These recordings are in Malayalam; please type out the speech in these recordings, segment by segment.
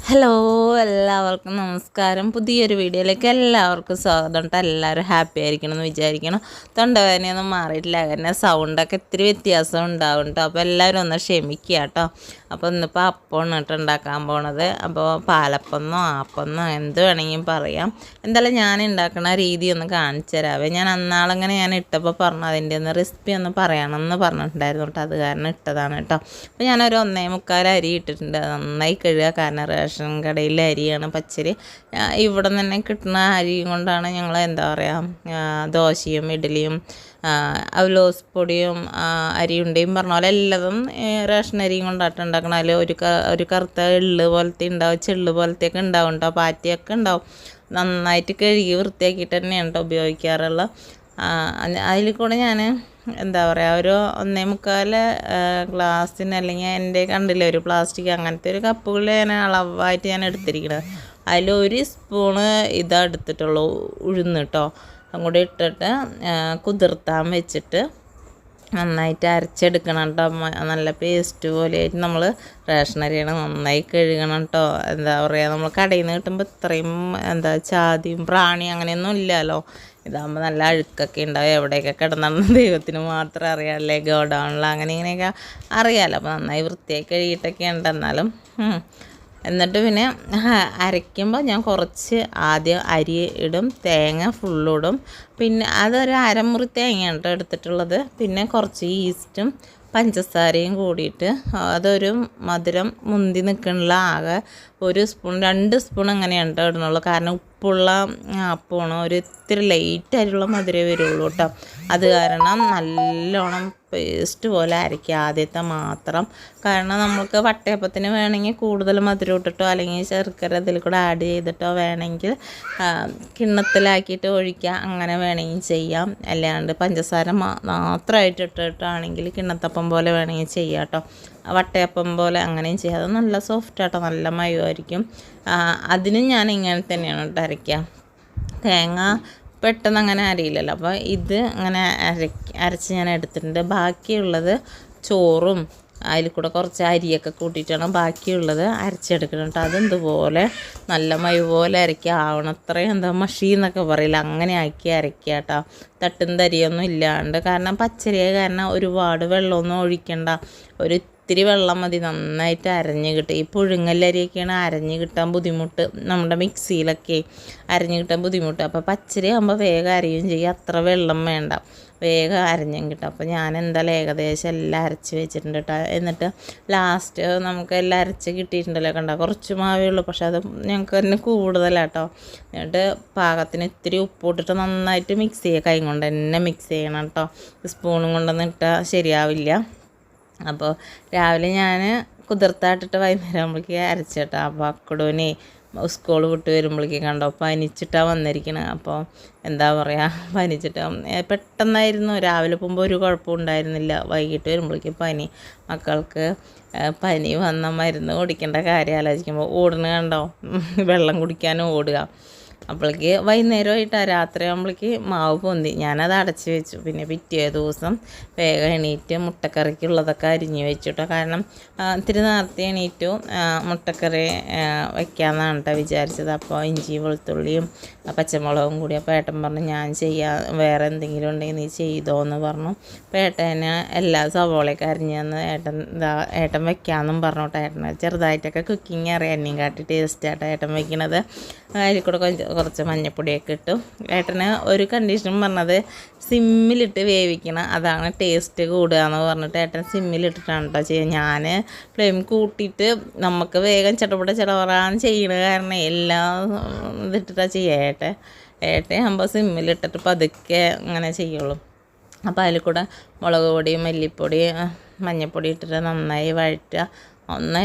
ഹലോ, എല്ലാവർക്കും നമസ്കാരം. പുതിയൊരു വീഡിയോയിലേക്ക് എല്ലാവർക്കും സ്വാഗതം കേട്ടോ. എല്ലാവരും ഹാപ്പി ആയിരിക്കണം എന്ന് വിചാരിക്കണം. തൊണ്ടവേദനയൊന്നും മാറിയിട്ടില്ല, അങ്ങനെ സൗണ്ടൊക്കെ ഇത്തിരി വ്യത്യാസം ഉണ്ടാവും കേട്ടോ. അപ്പോൾ എല്ലാവരും ഒന്ന് ക്ഷമിക്കുക കേട്ടോ. അപ്പോൾ ഇന്നിപ്പോൾ അപ്പമാണ് കേട്ടോ ഉണ്ടാക്കാൻ പോണത്. അപ്പോൾ പാലപ്പമെന്നോ ആപ്പമെന്നോ എന്ത് വേണമെങ്കിലും പറയാം. എന്തായാലും ഞാൻ ഉണ്ടാക്കുന്ന രീതി ഒന്ന് കാണിച്ചു തരാവേ. ഞാൻ അന്നാളങ്ങനെ ഞാൻ ഇട്ടപ്പോൾ പറഞ്ഞു അതിൻ്റെ ഒന്ന് റെസിപ്പി ഒന്ന് പറയണമെന്ന് പറഞ്ഞിട്ടുണ്ടായിരുന്നു കേട്ടോ. അത് കാരണം ഇട്ടതാണ് കേട്ടോ. അപ്പോൾ ഞാനൊരു 1.25 അരി ഇട്ടിട്ടുണ്ട്. നന്നായി കഴുകുക, കാരണം റേഷൻ കടയിലെ അരിയാണ് പച്ചരി. ഇവിടെ നിന്ന് തന്നെ കിട്ടുന്ന അരി കൊണ്ടാണ് ഞങ്ങൾ എന്താ പറയുക ദോശയും ഇഡ്ഡലിയും അവലോസ് പൊടിയും അരിയുണ്ടയും പറഞ്ഞ പോലെ എല്ലാതും റേഷൻ അരിയും കൊണ്ടാട്ട് ഉണ്ടാക്കണം. അതിൽ ഒരു കറുത്ത എള്ള് പോലത്തെ ഉണ്ടാവും, ചെള്ള് പോലത്തെയൊക്കെ ഉണ്ടാവും കേട്ടോ, പാറ്റിയൊക്കെ ഉണ്ടാവും. നന്നായിട്ട് കഴുകി വൃത്തിയാക്കിയിട്ട് തന്നെയാണ് കേട്ടോ ഉപയോഗിക്കാറുള്ളത്. അതിൽ കൂടെ ഞാൻ എന്താ പറയുക ഒരു 1.25 ഗ്ലാസ്സിന്, അല്ലെങ്കിൽ എൻ്റെ കണ്ടില്ലേ ഒരു പ്ലാസ്റ്റിക് അങ്ങനത്തെ ഒരു കപ്പുകൾ ഞാൻ അളവായിട്ട് ഞാൻ എടുത്തിരിക്കുന്നത്. അതിൽ 1 സ്പൂണ് ഇതാ എടുത്തിട്ടുള്ളൂ, ഉഴുന്ന് കേട്ടോ. അങ്ങോട്ട് ഇട്ടിട്ട് കുതിർത്താൻ വെച്ചിട്ട് നന്നായിട്ട് അരച്ചെടുക്കണം കേട്ടോ. നല്ല പേസ്റ്റ് പോലെ ആയിട്ട് നമ്മൾ റേഷനരിയാണ് നന്നായി കഴുകണം കേട്ടോ. എന്താ പറയുക, നമ്മൾ കടയിൽ നിന്ന് കിട്ടുമ്പോൾ ഇത്രയും ചാതിയും പ്രാണി അങ്ങനെയൊന്നും ഇല്ലല്ലോ. ഇതാകുമ്പോൾ നല്ല അഴുക്കൊക്കെ ഉണ്ടാവും, എവിടെയൊക്കെ കിടന്നാണെന്ന് ദൈവത്തിന് മാത്രം അറിയാമല്ലേ, ഗോഡൗണിൽ അങ്ങനെ ഇങ്ങനെയൊക്കെ അറിയാമല്ലോ. അപ്പോൾ നന്നായി വൃത്തിയായി കഴുകിയിട്ടൊക്കെ ഉണ്ട്. എന്നാലും എന്നിട്ട് പിന്നെ അരയ്ക്കുമ്പോൾ ഞാൻ കുറച്ച് ആദ്യം അരി ഇടും, തേങ്ങ ഫുള്ളിടും. പിന്നെ അതൊരു അരമുറി തേങ്ങയാണ് കേട്ടോ എടുത്തിട്ടുള്ളത്. പിന്നെ കുറച്ച് ഈസ്റ്റും പഞ്ചസാരയും കൂടിയിട്ട് അതൊരു മധുരം മുന്തി നിൽക്കണില്ല. ആകെ 1 സ്പൂൺ 2 സ്പൂൺ അങ്ങനെയാണ് കേട്ടോ ഇടണുള്ളൂ. കാരണം ഉപ്പുള്ള അപ്പമാണ്, ഒരു ഇത്തിരി ലൈറ്റായിട്ടുള്ള മധുരമേ വരുള്ളൂ കേട്ടോ. അത് കാരണം നല്ലോണം പേസ്റ്റ് പോലെ അരയ്ക്കുക ആദ്യത്തെ മാത്രം. കാരണം നമുക്ക് വട്ടയപ്പത്തിന് വേണമെങ്കിൽ കൂടുതൽ മധുരം ഇട്ടിട്ടോ അല്ലെങ്കിൽ ശർക്കര ഇതിൽ കൂടെ ആഡ് ചെയ്തിട്ടോ വേണമെങ്കിൽ കിണ്ണത്തിലാക്കിയിട്ട് ഒഴിക്കുക, അങ്ങനെ വേണമെങ്കിൽ ചെയ്യാം. അല്ലാണ്ട് പഞ്ചസാര മാത്രമായിട്ട് ഇട്ടിട്ടാണെങ്കിൽ കിണ്ണത്തപ്പം പോലെ വേണമെങ്കിൽ ചെയ്യാം കേട്ടോ. വട്ടയപ്പം പോലെ അങ്ങനെയും ചെയ്യാം. അത് നല്ല സോഫ്റ്റ് ആട്ടോ, നല്ല മയമായിരിക്കും. അതിനും ഞാൻ ഇങ്ങനെ തന്നെയാണ് കേട്ടോ അരയ്ക്കുക. തേങ്ങ പെട്ടെന്ന് അങ്ങനെ അരയില്ലല്ലോ. അപ്പോൾ ഇത് അങ്ങനെ അരച്ച് ഞാൻ എടുത്തിട്ടുണ്ട്. ബാക്കിയുള്ളത് ചോറും അതിൽ കൂടെ കുറച്ച് അരിയൊക്കെ കൂട്ടിയിട്ടാണ് ബാക്കിയുള്ളത് അരച്ചെടുക്കണം കേട്ടോ. അതെന്തുപോലെ നല്ല മൈ പോലെ അരയ്ക്കുക, ആവണത്രയും മഷി എന്നൊക്കെ പറയില്ല, അങ്ങനെ ആക്കി അരയ്ക്കുക കേട്ടോ. തട്ടും തരിയൊന്നും ഇല്ലാണ്ട്. കാരണം പച്ചരിയായ കാരണം ഒരുപാട് വെള്ളമൊന്നും ഒഴിക്കണ്ട, ഒരു ഇത്തിരി വെള്ളം മതി, നന്നായിട്ട് അരഞ്ഞ് കിട്ടും. ഈ പുഴുങ്ങല്ലരിയൊക്കെയാണ് അരഞ്ഞ് കിട്ടാൻ ബുദ്ധിമുട്ട്, നമ്മുടെ മിക്സിയിലൊക്കെ അരഞ്ഞ് കിട്ടാൻ ബുദ്ധിമുട്ട്. അപ്പോൾ പച്ചരി ആകുമ്പോൾ വേഗം അരയും ചെയ്യും, അത്ര വെള്ളം വേണ്ട, വേഗം അരഞ്ഞും കിട്ടും. അപ്പോൾ ഞാൻ എന്തായാലും ഏകദേശം എല്ലാം അരച്ച് വെച്ചിട്ടുണ്ട് കേട്ടോ. എന്നിട്ട് ലാസ്റ്റ് നമുക്ക് എല്ലാം അരച്ച് കിട്ടിയിട്ടുണ്ടല്ലോ, കണ്ടോ കുറച്ച് മാവേ ഉള്ളൂ, പക്ഷെ അത് ഞങ്ങൾക്ക് തന്നെ കൂടുതലാട്ടോ. എന്നിട്ട് പാകത്തിന് ഇത്തിരി ഉപ്പിട്ടിട്ട് നന്നായിട്ട് മിക്സ് ചെയ്യുക, കൈ കൊണ്ട് തന്നെ മിക്സ് ചെയ്യണം കേട്ടോ. സ്പൂണും കൊണ്ടൊന്നും ഇട്ടാൽ ശരിയാവില്ല. അപ്പോൾ രാവിലെ ഞാൻ കുതിർത്തായിട്ടിട്ട് വൈകുന്നേരം ആകുമ്പോഴേക്ക് അരച്ചിട്ടാ. അപ്പോൾ അക്കടൂനെ സ്കൂൾ വിട്ട് വരുമ്പോഴേക്ക് കണ്ടോ പനിച്ചിട്ടാണ് വന്നിരിക്കുന്നത്. അപ്പോൾ എന്താ പറയുക, പനിച്ചിട്ട് പെട്ടെന്നായിരുന്നു. രാവിലെ പോകുമ്പോൾ ഒരു കുഴപ്പം ഉണ്ടായിരുന്നില്ല, വൈകിട്ട് വരുമ്പോഴേക്കും പനി. മക്കൾക്ക് പനി വന്ന മരുന്ന് കുടിക്കേണ്ട കാര്യം ആലോചിക്കുമ്പോൾ ഓടുന്ന കണ്ടോ, വെള്ളം കുടിക്കാനും ഓടുക. അപ്പോഴേക്ക് വൈകുന്നേരമായിട്ടാണ്, രാത്രി ആകുമ്പോഴേക്ക് മാവ് പൊന്തി. ഞാനത് അടച്ച് വെച്ചു. പിന്നെ പിറ്റേ ദിവസം വേഗം എണീറ്റ് മുട്ടക്കറിക്കുള്ളതൊക്കെ അരിഞ്ഞ് വെച്ചിട്ടോ. കാരണം ഇത്തിരി നേരത്തെ എണീറ്റു മുട്ടക്കറി വയ്ക്കാമെന്നാണ് കേട്ടോ വിചാരിച്ചത്. അപ്പോൾ ഇഞ്ചി വെളുത്തുള്ളിയും പച്ചമുളകും കൂടി. അപ്പോൾ ഏട്ടൻ പറഞ്ഞു ഞാൻ ചെയ്യാം, വേറെ എന്തെങ്കിലും ഉണ്ടെങ്കിൽ നീ ചെയ്തോ എന്ന് പറഞ്ഞു. അപ്പോൾ ഏട്ടന് എല്ലാ സവോളയൊക്കെ അരിഞ്ഞ് തന്ന് ഏട്ടൻ വെക്കാമെന്നും പറഞ്ഞു കേട്ടോ. ഏട്ടന് ചെറുതായിട്ടൊക്കെ കുക്കിങ് അറിയാം, എന്നെയും കാട്ടി ടേസ്റ്റായിട്ടോ ഏട്ടൻ വയ്ക്കണത്. അതിൽ കൂടെ കുറച്ച് മഞ്ഞൾപ്പൊടിയൊക്കെ ഇട്ടു. ഏട്ടന് ഒരു കണ്ടീഷനും പറഞ്ഞത് സിമ്മിലിട്ട് വേവിക്കണം, അതാണ് ടേസ്റ്റ് കൂടുക എന്ന് പറഞ്ഞിട്ട് ഏട്ടൻ സിമ്മിലിട്ടിട്ടാണ് കേട്ടോ ചെയ്യുക. ഞാൻ ഫ്ലെയിം കൂട്ടിയിട്ട് നമുക്ക് വേഗം ചടപറാന്ന് ചെയ്യണ കാരണം എല്ലാം ഇതിട്ടിട്ടാണ് ചെയ്യുക. ഏട്ടൻ ആകുമ്പോൾ സിമ്മിലിട്ടിട്ട് പതുക്കെ അങ്ങനെ ചെയ്യുള്ളൂ. അപ്പോൾ അതിൽ കൂടെ മുളക് പൊടി മല്ലിപ്പൊടി മഞ്ഞൾപ്പൊടി ഇട്ടിട്ട് നന്നായി വഴറ്റുക.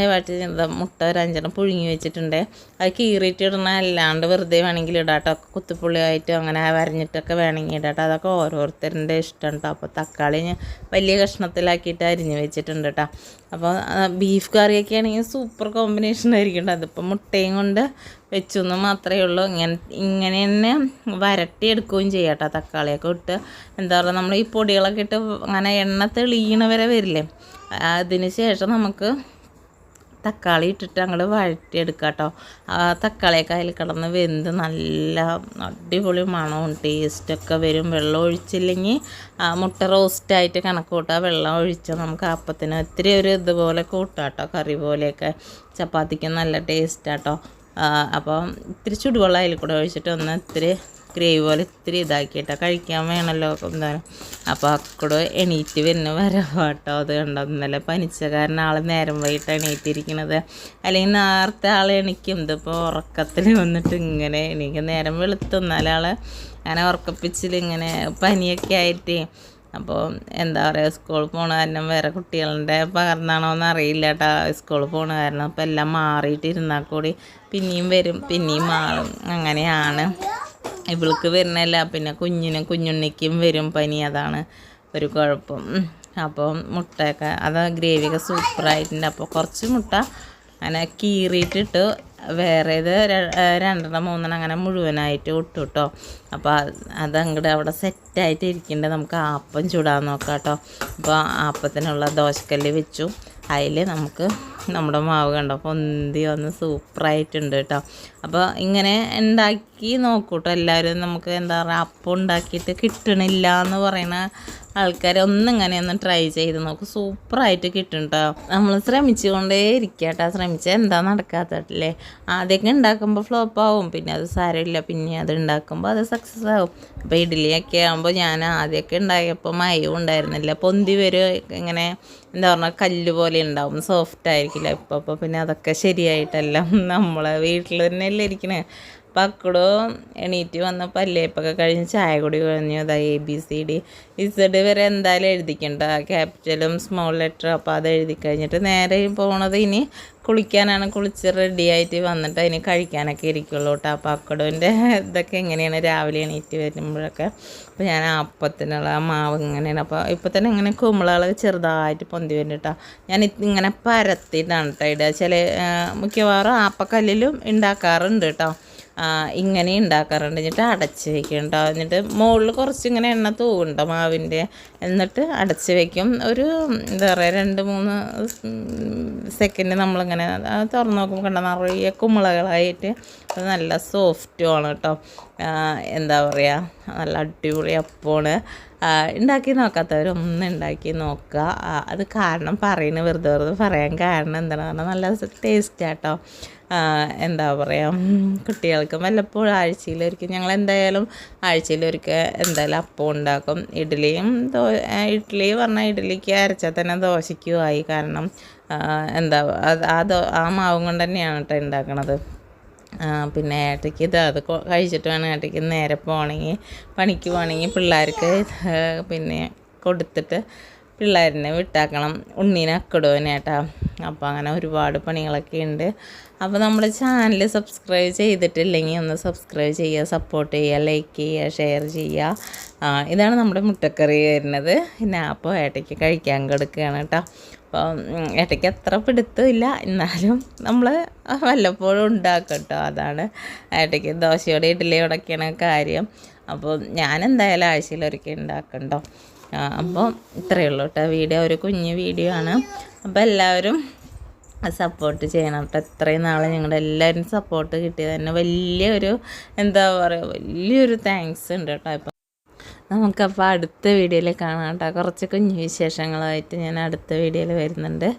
മുട്ട ഒരു 5 പുഴുങ്ങി വെച്ചിട്ടുണ്ട്. അത് കീറിയിട്ട് ഇടണ, അല്ലാണ്ട് വെറുതെ വേണമെങ്കിൽ ഇടാട്ടോ. കുത്തുപുള്ളിയായിട്ട് അങ്ങനെ വരഞ്ഞിട്ടൊക്കെ വേണമെങ്കിൽ ഇടാട്ടോ. അതൊക്കെ ഓരോരുത്തരുടെ ഇഷ്ടം കേട്ടോ. അപ്പോൾ തക്കാളി വലിയ കഷ്ണത്തിലാക്കിയിട്ട് അരിഞ്ഞ് വെച്ചിട്ടുണ്ട് കേട്ടോ. അപ്പോൾ ബീഫ് കറിയൊക്കെ ആണെങ്കിൽ സൂപ്പർ കോമ്പിനേഷൻ ആയിരിക്കും കേട്ടോ. അതിപ്പോൾ മുട്ടയും കൊണ്ട് വെച്ചു എന്ന് മാത്രമേ ഉള്ളൂ. ഇങ്ങനെ തന്നെ വരട്ടിയെടുക്കുകയും ചെയ്യാം കേട്ടോ. തക്കാളിയൊക്കെ ഇട്ട് എന്താ പറയുക, നമ്മൾ ഈ പൊടികളൊക്കെ ഇട്ട് അങ്ങനെ എണ്ണ തെളിയണ വരെ വരില്ലേ, അതിന് ശേഷം നമുക്ക് തക്കാളി ഇട്ടിട്ട് അങ്ങോട്ട് വഴറ്റിയെടുക്കുക കേട്ടോ. ആ തക്കാളിയൊക്കെ അതിൽ കിടന്ന് വെന്ത് നല്ല അടിപൊളി മണവും ടേസ്റ്റൊക്കെ വരും. വെള്ളം ഒഴിച്ചില്ലെങ്കിൽ മുട്ട റോസ്റ്റായിട്ട് കണക്ക് കൂട്ടുക. വെള്ളം ഒഴിച്ചാൽ നമുക്ക് അപ്പത്തിന് ഇത്തിരി ഒരു ഇതുപോലെ കൂട്ടാം കേട്ടോ. കറി പോലെയൊക്കെ ചപ്പാത്തിക്ക് നല്ല ടേസ്റ്റാട്ടോ. അപ്പം ഇത്തിരി ചുടുവെള്ളം അതിൽ കൂടെ ഒഴിച്ചിട്ട് ഒന്ന് ഇത്തിരി ഗ്രേവി പോലെ ഇത്തിരി ഇതാക്കിയിട്ടാണ് കഴിക്കാൻ വേണമല്ലോ എന്താണ്. അപ്പോൾ അക്കടെ എണീറ്റ് വരുന്ന വരവാട്ടോ. അത് കണ്ടോ, ഇന്നലെ പനിച്ച കാരണം ആൾ നേരം വൈകിട്ട് എണീറ്റിരിക്കണത്. അല്ലെങ്കിൽ നേരത്തെ ആൾ എണീക്കും. ഇതിപ്പോൾ ഉറക്കത്തിൽ വന്നിട്ട് ഇങ്ങനെ എനിക്ക് നേരം വെളുത്തുന്നാലും ആൾ അങ്ങനെ ഉറക്കപ്പിച്ചിൽ ഇങ്ങനെ പനിയൊക്കെ ആയിട്ട്. അപ്പോൾ എന്താ പറയുക, സ്കൂളിൽ പോണ കാരണം വേറെ കുട്ടികളുടെ പകർന്നാണോന്ന് അറിയില്ല കേട്ടോ. സ്കൂളിൽ പോണ കാരണം അപ്പോൾ എല്ലാം മാറിയിട്ടിരുന്നാൽ കൂടി പിന്നെയും വരും, പിന്നെയും മാറും. അങ്ങനെയാണ് ഇവൾക്ക് വരുന്നില്ല. പിന്നെ കുഞ്ഞുണ്ണിക്കും വരും പനി. അതാണ് ഒരു കുഴപ്പം. അപ്പോൾ മുട്ടയൊക്കെ അത് ഗ്രേവിയൊക്കെ സൂപ്പറായിട്ടുണ്ട്. അപ്പോൾ കുറച്ച് മുട്ട അങ്ങനെ കീറിയിട്ടിട്ട് വേറെ ഇത് 2-3 അങ്ങനെ മുഴുവനായിട്ട് ഇട്ടു കേട്ടോ. അപ്പോൾ അതങ്ങോട്ട് അവിടെ സെറ്റായിട്ട് ഇരിക്കേണ്ടത്. നമുക്ക് ആപ്പം ചൂടാൻ നോക്കാം കേട്ടോ. അപ്പോൾ ആപ്പത്തിനുള്ള ദോശക്കല്ല് വെച്ചു. അതിൽ നമുക്ക് നമ്മുടെ മാവ് കണ്ടോ പൊന്തി വന്ന് സൂപ്പറായിട്ടുണ്ട് കേട്ടോ. അപ്പോൾ ഇങ്ങനെ ഉണ്ടാക്കി നോക്കൂട്ടോ എല്ലാവരും. നമുക്ക് എന്താ പറയുക, അപ്പം ഉണ്ടാക്കിയിട്ട് കിട്ടണില്ല എന്ന് പറയുന്ന ആൾക്കാർ ഒന്നിങ്ങനെ ട്രൈ ചെയ്ത് നോക്കും. സൂപ്പറായിട്ട് കിട്ടും കേട്ടോ. നമ്മൾ ശ്രമിച്ചുകൊണ്ടേ ഇരിക്കുക കേട്ടോ. ശ്രമിച്ചാൽ എന്താ നടക്കാത്തല്ലേ. ആദ്യമൊക്കെ ഉണ്ടാക്കുമ്പോൾ ഫ്ലോപ്പാവും, പിന്നെ അത് സാരമില്ല, പിന്നെ അത് ഉണ്ടാക്കുമ്പോൾ അത് സക്സസ് ആവും. അപ്പോൾ ഇഡ്ഡലിയൊക്കെ ആകുമ്പോൾ ഞാൻ ആദ്യമൊക്കെ ഉണ്ടാക്കിയപ്പോൾ മയവും ഉണ്ടായിരുന്നില്ല. പൊന്തി വരും ഇങ്ങനെ എന്താ പറഞ്ഞാൽ കല്ല് പോലെ ഉണ്ടാവും, സോഫ്റ്റ് ആയിരിക്കില്ല. ഇപ്പോൾ പിന്നെ അതൊക്കെ ശരിയായിട്ടെല്ലാം നമ്മളെ വീട്ടിൽ തന്നെയല്ലേ ഇരിക്കണേ. പക്കടോ എണീറ്റ് വന്ന് പല്ലേപ്പൊക്കെ കഴിഞ്ഞ് ചായ കൂടി കഴിഞ്ഞു. അതാ ABCD Z വരെ എന്തായാലും എഴുതിക്കണ്ട, ക്യാപിറ്റലും സ്മോൾ ലെറ്ററും. അപ്പോൾ അത് എഴുതി കഴിഞ്ഞിട്ട് നേരെ പോണത് ഇനി കുളിക്കാനാണ്. കുളിച്ച് റെഡിയായിട്ട് വന്നിട്ട് അതിന് കഴിക്കാനൊക്കെ ഇരിക്കുള്ളൂ കേട്ടോ. അപ്പോൾ അക്കടോൻ്റെ ഇതൊക്കെ എങ്ങനെയാണ് രാവിലെ എണീറ്റ് വരുമ്പോഴൊക്കെ. അപ്പോൾ ഞാൻ അപ്പത്തിനുള്ള മാവ് ഇങ്ങനെയാണ്. അപ്പോൾ ഇപ്പോൾ തന്നെ ഇങ്ങനെ കുമ്പളകൾ ചെറുതായിട്ട് പൊന്തി വരും കേട്ടോ. ഞാൻ ഇങ്ങനെ പരത്തിയിട്ടാണ് കേട്ടോ ഇടുക. ചില മിക്കവാറും ആപ്പക്കല്ലിലും ഉണ്ടാക്കാറുണ്ട് കേട്ടോ. ഇങ്ങനെ ഉണ്ടാക്കാറുണ്ട്. എന്നിട്ട് അടച്ച് വയ്ക്കും കേട്ടോ. എന്നിട്ട് മുകളിൽ കുറച്ച് ഇങ്ങനെ എണ്ണ തൂവുണ്ടോ മാവിൻ്റെ. എന്നിട്ട് അടച്ച് വയ്ക്കും. ഒരു എന്താ പറയുക 2-3 സെക്കൻഡ് നമ്മളിങ്ങനെ തുറന്ന് നോക്കുമ്പോൾ കണ്ട നിറയെ കുമ്പളകളായിട്ട് അത് നല്ല സോഫ്റ്റുമാണ് കേട്ടോ. എന്താ പറയുക, നല്ല അടിപൊളി അപ്പമാണ്. ഉണ്ടാക്കി നോക്കാത്തവരൊന്നും ഉണ്ടാക്കി നോക്കുക. അത് കാരണം പറയുന്നത് വെറുതെ പറയാൻ കാരണം എന്താണെന്ന് പറഞ്ഞാൽ നല്ല ടേസ്റ്റാട്ടോ. എന്താ പറയുക, കുട്ടികൾക്ക് വല്ലപ്പോഴും ആഴ്ചയിലൊരിക്കൽ ഞങ്ങൾ എന്തായാലും ആഴ്ചയിലൊരിക്കൽ എന്തായാലും അപ്പം ഉണ്ടാക്കും. ഇഡ്ഡലി പറഞ്ഞാൽ ഇഡ്ഡലിക്ക് അരച്ചാൽ തന്നെ ദോശയ്ക്കും ആയി. കാരണം എന്താ ആ മാവും കൊണ്ട് തന്നെയാണ് കേട്ടോ ഉണ്ടാക്കണത്. പിന്നെ ഏട്ടയ്ക്ക് അത് കഴിച്ചിട്ട് വേണം ഏട്ടയ്ക്ക് നേരെ പോകണമെങ്കിൽ, പണിക്ക് പോകണമെങ്കിൽ പിള്ളേർക്ക് പിന്നെ കൊടുത്തിട്ട് പിള്ളേരിനെ വിട്ടാക്കണം. ഉണ്ണീനെ അക്കടുവനേട്ടാ. അപ്പോൾ അങ്ങനെ ഒരുപാട് പണികളൊക്കെ ഉണ്ട്. അപ്പോൾ നമ്മുടെ ചാനൽ സബ്സ്ക്രൈബ് ചെയ്തിട്ടില്ലെങ്കിൽ ഒന്ന് സബ്സ്ക്രൈബ് ചെയ്യുക, സപ്പോർട്ട് ചെയ്യുക, ലൈക്ക് ചെയ്യുക, ഷെയർ ചെയ്യുക. ഇതാണ് നമ്മുടെ മുട്ടക്കറി വരുന്നത്. പിന്നെ അപ്പോൾ ഏട്ടയ്ക്ക് കഴിക്കാൻ കൊടുക്കുകയാണ് കേട്ടോ. അപ്പോൾ ഏട്ടയ്ക്ക് അത്ര പിടുത്തമില്ല, എന്നാലും നമ്മൾ വല്ലപ്പോഴും ഉണ്ടാക്കും കേട്ടോ. അതാണ് ഏട്ടയ്ക്ക് ദോശയോടെ ഇഡ്ഡലിയോടൊക്കെയാണ് കാര്യം. അപ്പോൾ ഞാൻ എന്തായാലും ആഴ്ചയിലൊരിക്കൽ ഉണ്ടാക്കണ്ടോ. അപ്പോൾ ഇത്രയേ ഉള്ളൂ കേട്ടോ. വീഡിയോ ഒരു കുഞ്ഞു വീഡിയോ ആണ്. അപ്പോൾ എല്ലാവരും സപ്പോർട്ട് ചെയ്യണം കേട്ടോ. ഇത്രയും നാളെ ഞങ്ങളുടെ എല്ലാവരും സപ്പോർട്ട് കിട്ടിയത് തന്നെ വലിയൊരു എന്താ പറയുക, വലിയൊരു താങ്ക്സ് ഉണ്ട് കേട്ടോ. ഇപ്പം നമുക്കപ്പോൾ അടുത്ത വീഡിയോയിൽ കാണാം കേട്ടോ. കുറച്ച് കുഞ്ഞു വിശേഷങ്ങളായിട്ട് ഞാൻ അടുത്ത വീഡിയോയിൽ വരുന്നുണ്ട്.